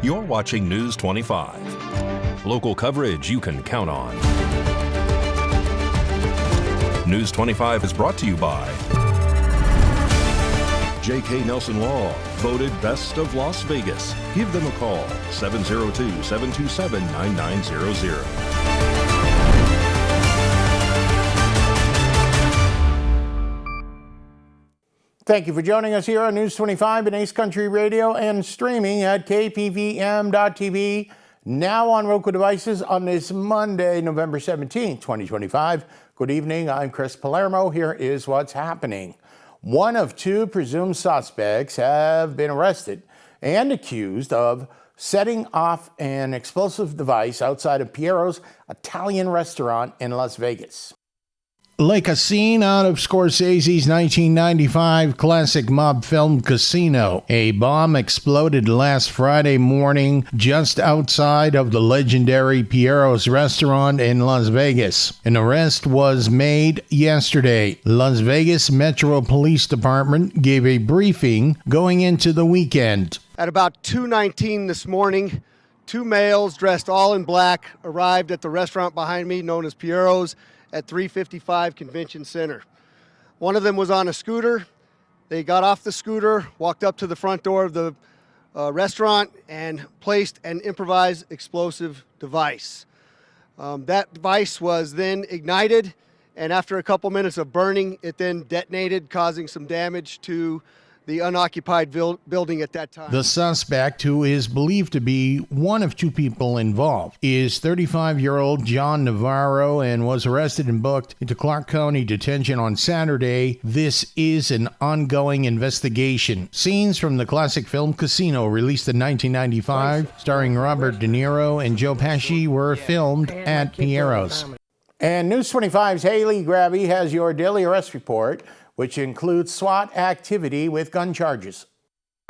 You're watching News 25. Local coverage you can count on. News 25 is brought to you by J.K. Nelson Law, voted Best of Las Vegas. Give them a call, 702-727-9900. Thank you for joining us here on News 25 and Ace Country Radio and streaming at KPVM.TV. Now on Roku devices on this Monday, November 17, 2025. Good evening, I'm Chris Palermo. Here is what's happening. One of two presumed suspects have been arrested and accused of setting off an explosive device outside of Piero's Italian restaurant in Las Vegas. Like a scene out of Scorsese's 1995 classic mob film Casino, a bomb exploded last Friday morning just outside of the legendary Piero's restaurant in Las Vegas. An arrest was made yesterday. Las Vegas Metro Police Department gave a briefing going into the weekend. At about 2:19 this morning, two males dressed all in black arrived at the restaurant behind me known as Piero's at 355 Convention Center. One of them was on a scooter. They got off the scooter, walked up to the front door of the restaurant, and placed an improvised explosive device. That device was then ignited, and after a couple minutes of burning, it then detonated, causing some damage to the unoccupied building at that time. The suspect, who is believed to be one of two people involved, is 35-year-old John Navarro and was arrested and booked into Clark County detention on Saturday. This is an ongoing investigation. Scenes from the classic film Casino, released in 1995, starring Robert De Niro and Joe Pesci, were filmed at Piero's. And News 25's Haley Grabby has your daily arrest report, which includes SWAT activity with gun charges.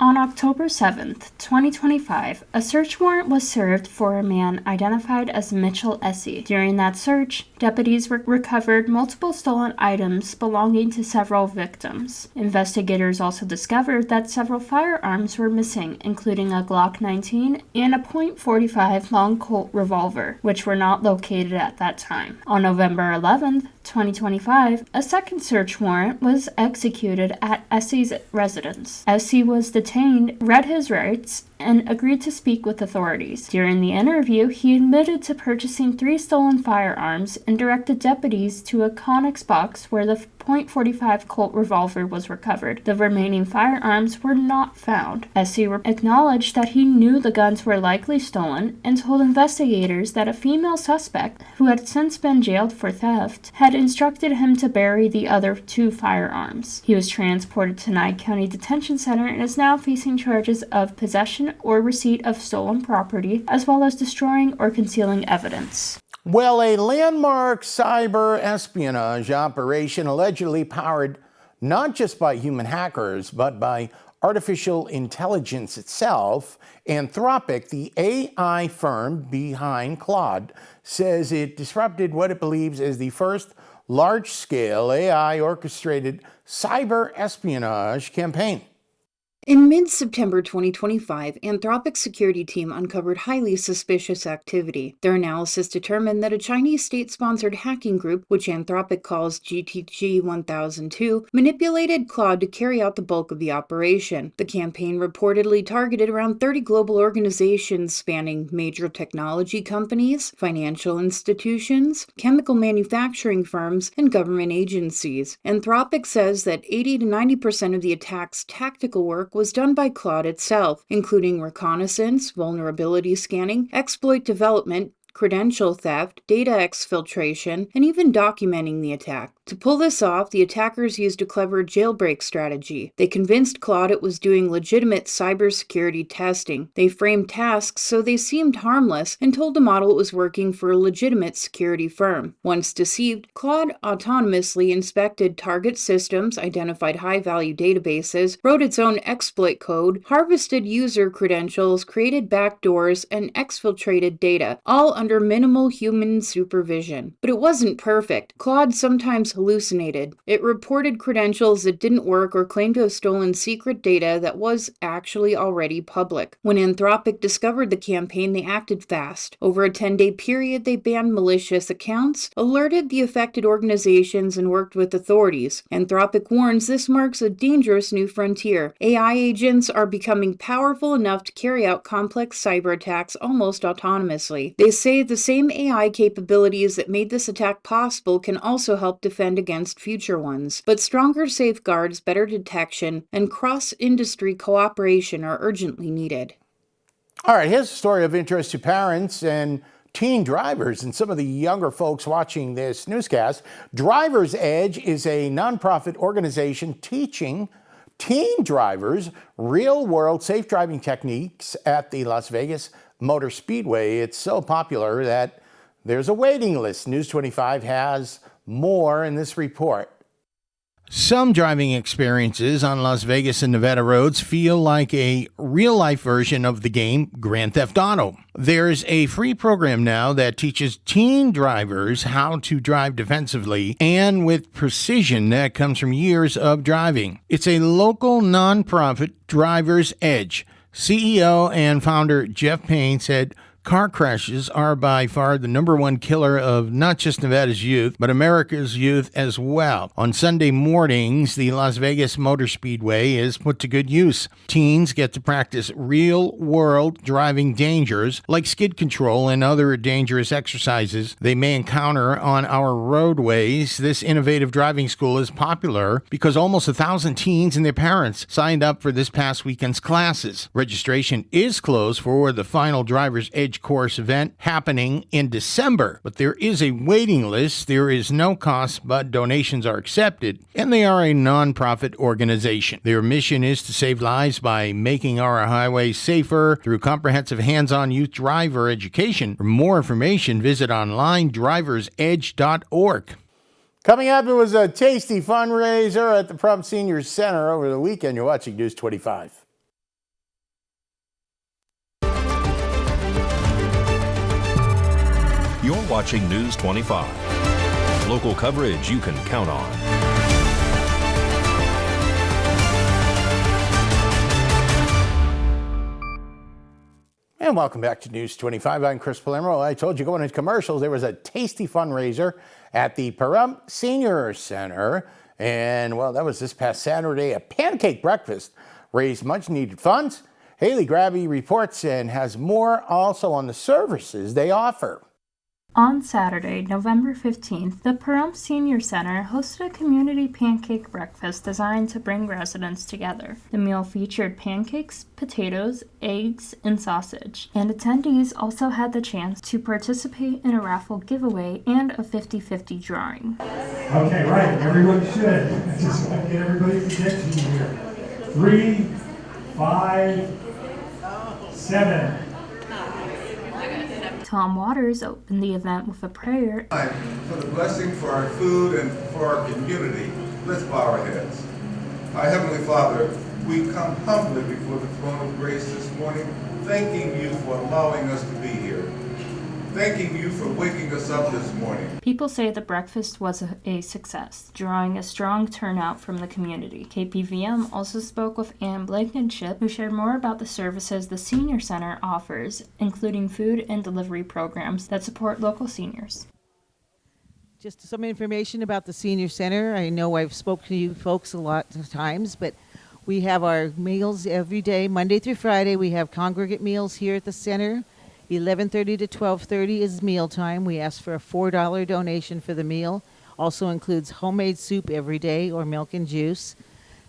On October 7th, 2025, a search warrant was served for a man identified as Mitchell Essie. During that search, deputies recovered multiple stolen items belonging to several victims. Investigators also discovered that several firearms were missing, including a Glock 19 and a .45 long Colt revolver, which were not located at that time. On November 11th, 2025, a second search warrant was executed at Essie's residence. Essie was detained, read his rights, and agreed to speak with authorities. During the interview, he admitted to purchasing 3 stolen firearms and directed deputies to a Connex box where the .45 Colt revolver was recovered. The remaining firearms were not found. Essie acknowledged that he knew the guns were likely stolen and told investigators that a female suspect, who had since been jailed for theft, had instructed him to bury the other 2 firearms. He was transported to Nye County Detention Center and is now facing charges of possession or receipt of stolen property, as well as destroying or concealing evidence. Well, a landmark cyber espionage operation allegedly powered not just by human hackers, but by artificial intelligence itself. Anthropic, the AI firm behind Claude, says it disrupted what it believes is the first large-scale AI-orchestrated cyber espionage campaign. In mid-September 2025, Anthropic's security team uncovered highly suspicious activity. Their analysis determined that a Chinese state-sponsored hacking group, which Anthropic calls GTG-1002, manipulated Claude to carry out the bulk of the operation. The campaign reportedly targeted around 30 global organizations spanning major technology companies, financial institutions, chemical manufacturing firms, and government agencies. Anthropic says that 80 to 90% of the attack's tactical work was done by Claude itself, including reconnaissance, vulnerability scanning, exploit development, credential theft, data exfiltration, and even documenting the attack. To pull this off, the attackers used a clever jailbreak strategy. They convinced Claude it was doing legitimate cybersecurity testing. They framed tasks so they seemed harmless and told the model it was working for a legitimate security firm. Once deceived, Claude autonomously inspected target systems, identified high-value databases, wrote its own exploit code, harvested user credentials, created backdoors, and exfiltrated data, all under minimal human supervision. But it wasn't perfect. Claude sometimes hallucinated. It reported credentials that didn't work or claimed to have stolen secret data that was actually already public. When Anthropic discovered the campaign, they acted fast. Over a 10-day period, they banned malicious accounts, alerted the affected organizations, and worked with authorities. Anthropic warns this marks a dangerous new frontier. AI agents are becoming powerful enough to carry out complex cyber attacks almost autonomously. They say the same AI capabilities that made this attack possible can also help defend against future ones. But stronger safeguards, better detection, and cross-industry cooperation are urgently needed. All right, here's a story of interest to parents and teen drivers and some of the younger folks watching this newscast. Driver's Edge is a nonprofit organization teaching teen drivers real-world safe driving techniques at the Las Vegas Motor Speedway. It's so popular that there's a waiting list. News 25 has more in this report. Some driving experiences on Las Vegas and Nevada roads feel like a real-life version of the game Grand Theft Auto. There's a free program now that teaches teen drivers how to drive defensively and with precision that comes from years of driving. It's a local nonprofit, Driver's Edge. CEO and founder Jeff Payne said, "Car crashes are by far the #1 killer of not just Nevada's youth, but America's youth as well. On Sunday mornings, the Las Vegas Motor Speedway is put to good use. Teens get to practice real-world driving dangers like skid control and other dangerous exercises they may encounter on our roadways. This innovative driving school is popular because almost 1,000 teens and their parents signed up for this past weekend's classes. Registration is closed for the final Driver's Edge course event happening in December, but there is a waiting list. There is no cost, but donations are accepted, and they are a non-profit organization. Their mission is to save lives by making our highways safer through comprehensive hands-on youth driver education. For more information, visit online driversedge.org. Coming up, it was a tasty fundraiser at the Pahrump Senior Center over the weekend. You're watching News 25. You're watching News 25. Local coverage you can count on. And welcome back to News 25. I'm Chris Palermo. I told you going into commercials, there was a tasty fundraiser at the Pahrump Senior Center. And, well, that was this past Saturday. A pancake breakfast raised much-needed funds. Haley Grabby reports and has more also on the services they offer. On Saturday, November 15th, the Pahrump Senior Center hosted a community pancake breakfast designed to bring residents together. The meal featured pancakes, potatoes, eggs, and sausage, and attendees also had the chance to participate in a raffle giveaway and a 50-50 drawing. Okay, right, everybody should. I just want to get everybody's attention here. 3, 5, 7. Tom Waters opened the event with a prayer. For the blessing for our food and for our community, let's bow our heads. Our Heavenly Father, we come humbly before the throne of grace this morning, thanking you for allowing us to be here. Thanking you for waking us up this morning. People say the breakfast was a success, drawing a strong turnout from the community. KPVM also spoke with Ann Blankenship, who shared more about the services the Senior Center offers, including food and delivery programs that support local seniors. Just some information about the Senior Center. I know I've spoken to you folks a lot of times, but we have our meals every day, Monday through Friday. We have congregate meals here at the center. 11:30 to 12:30 is mealtime. We ask for a $4 donation for the meal. Also includes homemade soup every day or milk and juice.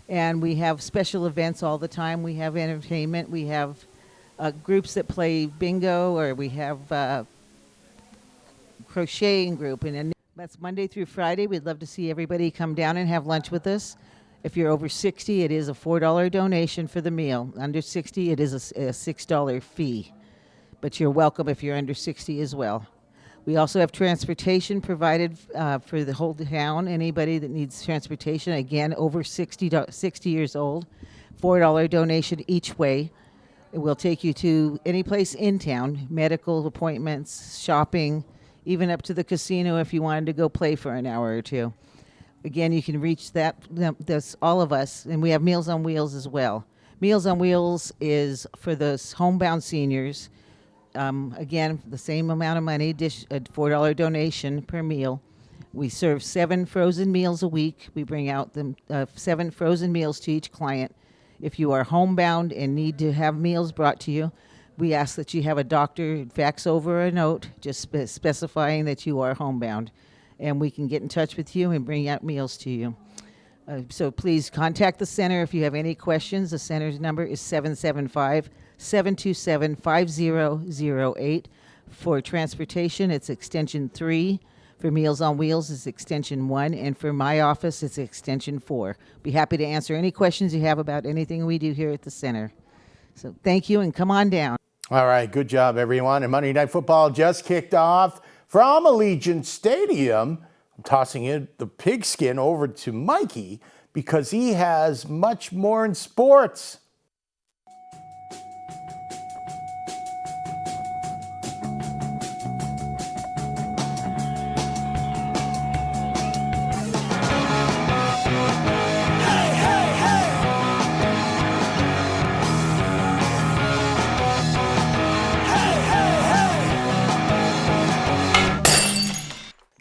And we have special events all the time. We have entertainment. We have groups that play bingo, or we have crocheting group. And that's Monday through Friday. We'd love to see everybody come down and have lunch with us. If you're over 60, it is a $4 donation for the meal. Under 60, it is a $6 fee. But you're welcome if you're under 60 as well. We also have transportation provided for the whole town. Anybody that needs transportation, again, over 60 years old, $4 donation each way. It will take you to any place in town, medical appointments, shopping, even up to the casino if you wanted to go play for an hour or two. Again, you can reach this all of us, and we have Meals on Wheels as well. Meals on Wheels is for those homebound seniors. Again, the same amount of money, a $4 donation per meal. We serve 7 frozen meals a week. We bring out 7 frozen meals to each client. If you are homebound and need to have meals brought to you, we ask that you have a doctor fax over a note just specifying that you are homebound, and we can get in touch with you and bring out meals to you. So please contact the center if you have any questions. The center's number is 775-727-5008. For transportation, it's extension 3. For Meals on Wheels, it's extension 1. And for my office, it's extension 4. Be happy to answer any questions you have about anything we do here at the center. So thank you, and come on down. All right, good job, everyone. And Monday Night Football just kicked off from Allegiant Stadium. I'm tossing the pigskin over to Mikey because he has much more in sports.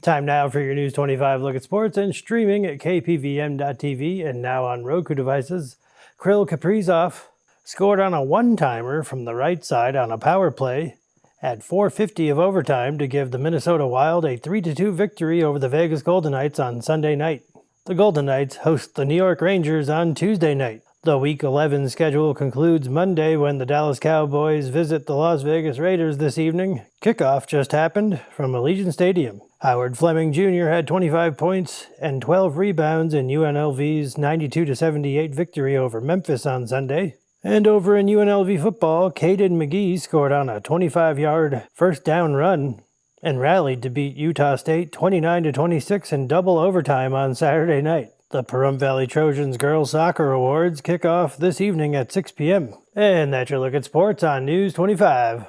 Time now for your News 25 look at sports and streaming at KPVM.TV and now on Roku devices. Kirill Kaprizov scored on a one-timer from the right side on a power play at 4:50 of overtime to give the Minnesota Wild a 3-2 victory over the Vegas Golden Knights on Sunday night. The Golden Knights host the New York Rangers on Tuesday night. The Week 11 schedule concludes Monday when the Dallas Cowboys visit the Las Vegas Raiders this evening. Kickoff just happened from Allegiant Stadium. Howard Fleming Jr. had 25 points and 12 rebounds in UNLV's 92-78 victory over Memphis on Sunday. And over in UNLV football, Caden McGee scored on a 25-yard first down run and rallied to beat Utah State 29-26 in double overtime on Saturday night. The Pahrump Valley Trojans Girls Soccer Awards kick off this evening at 6 p.m. And that's your look at sports on News 25.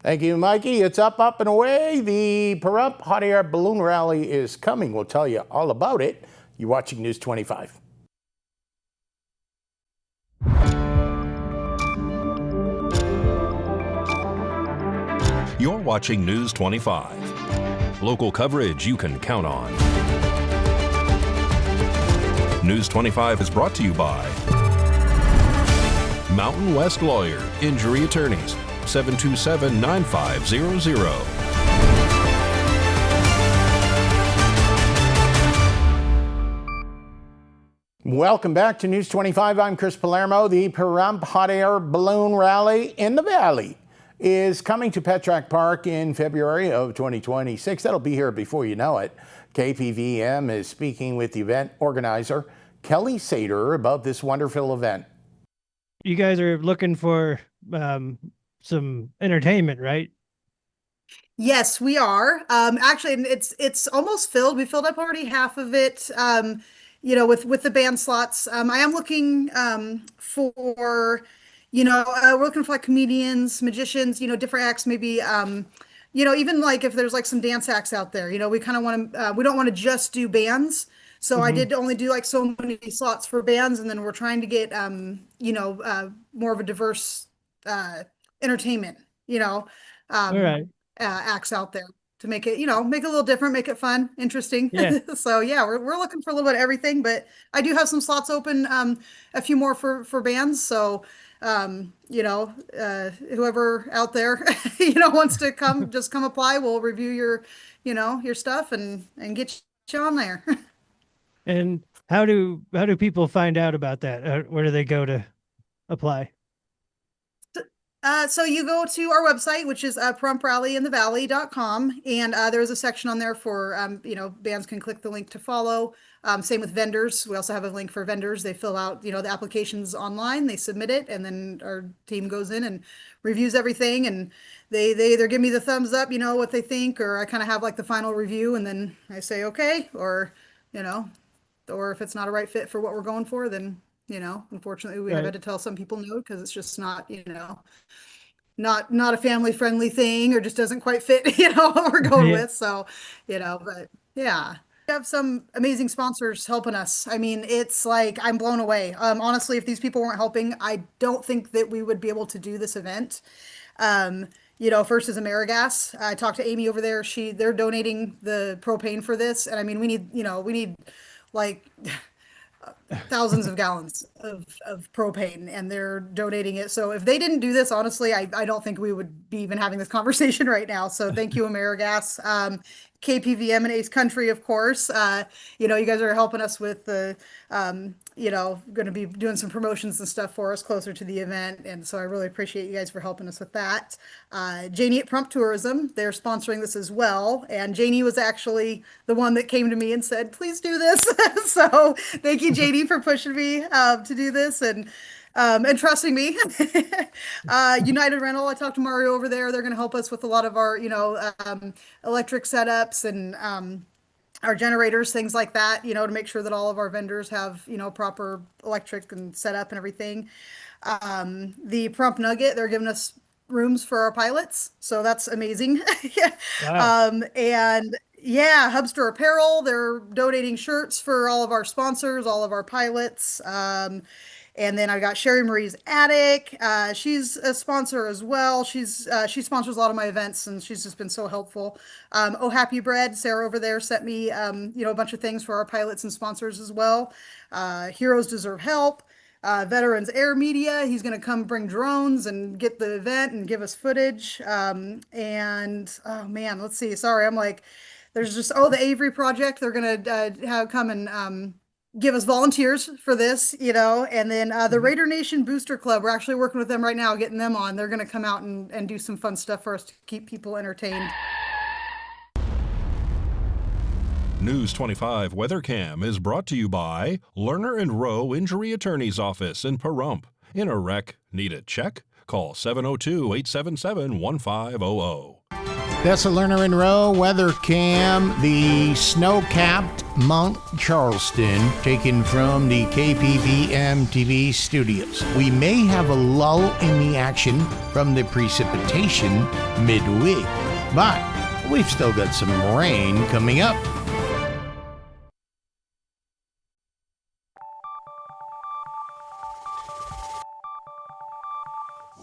Thank you, Mikey. It's up and away. The Pahrump Hot Air Balloon Rally is coming. We'll tell you all about it. You're watching News 25. You're watching News 25. Local coverage you can count on. News 25 is brought to you by Mountain West Lawyer, Injury Attorneys, 727-9500. Welcome back to News 25. I'm Chris Palermo. The Pahrump Hot Air Balloon Rally in the Valley is coming to Petrack Park in February of 2026. That'll be here before you know it. KPVM is speaking with the event organizer, Kelly Sater, about this wonderful event. You guys are looking for some entertainment, right? Yes, we are. Actually, it's almost filled. We filled up already half of it. With the band slots. I am looking for, we're looking for like comedians, magicians, different acts, maybe, even like if there's like some dance acts out there, we kind of want to, we don't want to just do bands. So I did only do like so many slots for bands, and then we're trying to get, more of a diverse entertainment, All right. acts out there to make it, make it a little different, make it fun, interesting. Yeah. So yeah, we're looking for a little bit of everything, but I do have some slots open, a few more for bands. So, whoever out there, wants to come, just come apply. We'll review your stuff and get you on there. And how do people find out about that? Where do they go to apply? So you go to our website, which is pahrumprallyinthevalley.com, and there's a section on there for, bands can click the link to follow. Same with vendors. We also have a link for vendors. They fill out, the applications online, they submit it, and then our team goes in and reviews everything, and they either give me the thumbs up, what they think, or I kind of have like the final review, and then I say, okay, or if it's not a right fit for what we're going for, then unfortunately we have had to tell some people no, because it's just not, not a family friendly thing, or just doesn't quite fit, what we're going with. So, but yeah. have some amazing sponsors helping us. I mean, it's like I'm blown away. Honestly, if these people weren't helping, I don't think that we would be able to do this event. First is AmeriGas. I talked to Amy over there. They're donating the propane for this, and I mean, we need like thousands of gallons of propane, and they're donating it. So if they didn't do this, honestly, I don't think we would be even having this conversation right now. So thank you, AmeriGas. KPVM and Ace Country, of course. You guys are helping us with the, going to be doing some promotions and stuff for us closer to the event. And so I really appreciate you guys for helping us with that. Janie at Pahrump Tourism, they're sponsoring this as well. And Janie was actually the one that came to me and said, please do this. So thank you, Janie, for pushing me to do this and trusting me. United Rental, I talked to Mario over there. They're going to help us with a lot of our, electric setups and our generators, things like that, to make sure that all of our vendors have, proper electric and setup and everything. The Pahrump Nugget, they're giving us rooms for our pilots. So that's amazing. Wow. And yeah, Hubster Apparel, they're donating shirts for all of our sponsors, all of our pilots. And then I got Sherry Marie's Attic. She's a sponsor as well. She sponsors a lot of my events, and she's just been so helpful. Oh Happy Bread, Sarah over there sent me a bunch of things for our pilots and sponsors as well. Heroes Deserve Help. Veterans Air Media. He's going to come bring drones and get the event and give us footage. And oh man, let's see. Sorry, I'm like, there's just the Avery Project. They're going to come and give us volunteers for this, and then the Raider Nation Booster Club, we're actually working with them right now, getting them on. They're going to come out and do some fun stuff for us to keep people entertained. News 25 Weather Cam is brought to you by Lerner and Rowe Injury Attorney's Office in Pahrump. In a wreck, need a check? Call 702-877-1500. That's a Lerner and Rowe weather cam. The snow-capped Mount Charleston, taken from the KPVM TV studios. We may have a lull in the action from the precipitation midweek, but we've still got some rain coming up.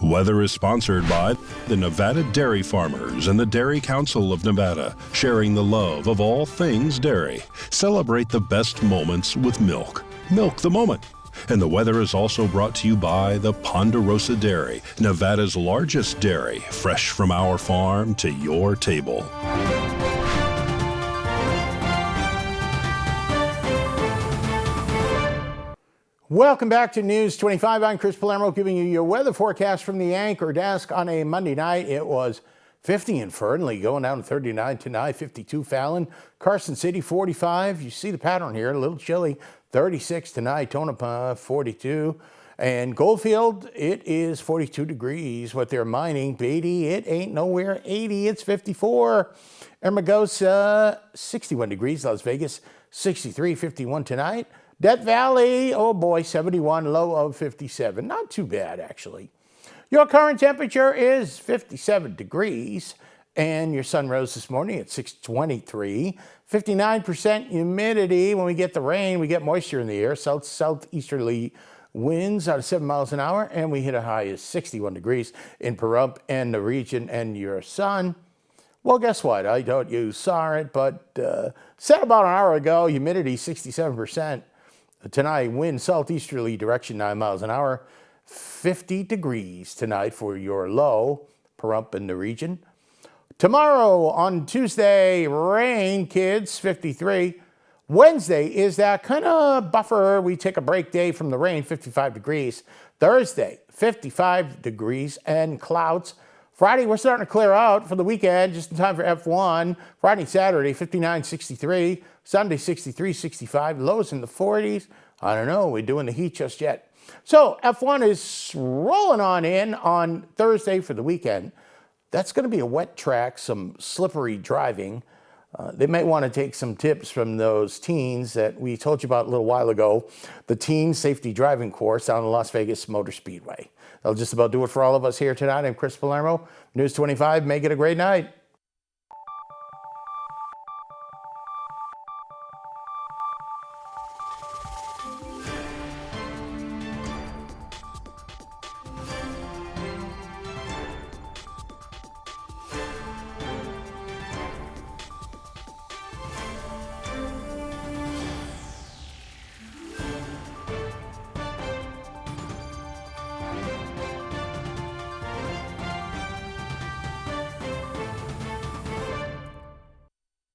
Weather is sponsored by the Nevada Dairy Farmers and the Dairy Council of Nevada, sharing the love of all things dairy. Celebrate the best moments with milk. Milk the moment. And the weather is also brought to you by the Ponderosa Dairy, Nevada's largest dairy, fresh from our farm to your table. Welcome back to News 25. I'm Chris Palermo giving you your weather forecast from the anchor desk on a Monday night. It was 50 in Fernley, going down to 39 tonight, 52 Fallon, Carson City 45. You see the pattern here, a little chilly, 36 tonight, Tonopah 42. And Goldfield, it is 42 degrees. What they're mining, Beatty, it ain't nowhere 80, it's 54. Hermosa, 61 degrees. Las Vegas, 63, 51 tonight. Death Valley, oh boy, 71, low of 57. Not too bad, actually. Your current temperature is 57 degrees, and your sun rose this morning at 6:23. 59% humidity. When we get the rain, we get moisture in the air. Southeasterly winds out of 7 miles an hour, and we hit a high of 61 degrees in Pahrump and the region. And your sun, well, guess what? I doubt you saw it, but said about an hour ago, humidity 67%. Tonight, wind southeasterly direction 9 miles an hour, 50 degrees tonight for your low, Pahrump in the region. Tomorrow on Tuesday, rain, kids, 53. Wednesday is that kind of buffer. We take a break day from the rain, 55 degrees. Thursday, 55 degrees and clouds. Friday, we're starting to clear out for the weekend, just in time for F1. Friday, Saturday, 59, 63. Sunday, 63, 65. Lows in the 40s. I don't know. We're doing the heat just yet. So F1 is rolling on in on Thursday for the weekend. That's going to be a wet track, some slippery driving. They might want to take some tips from those teens that we told you about a little while ago, the Teen Safety Driving Course down in Las Vegas Motor Speedway. That'll just about do it for all of us here tonight. I'm Chris Palermo, News 25. Make it a great night.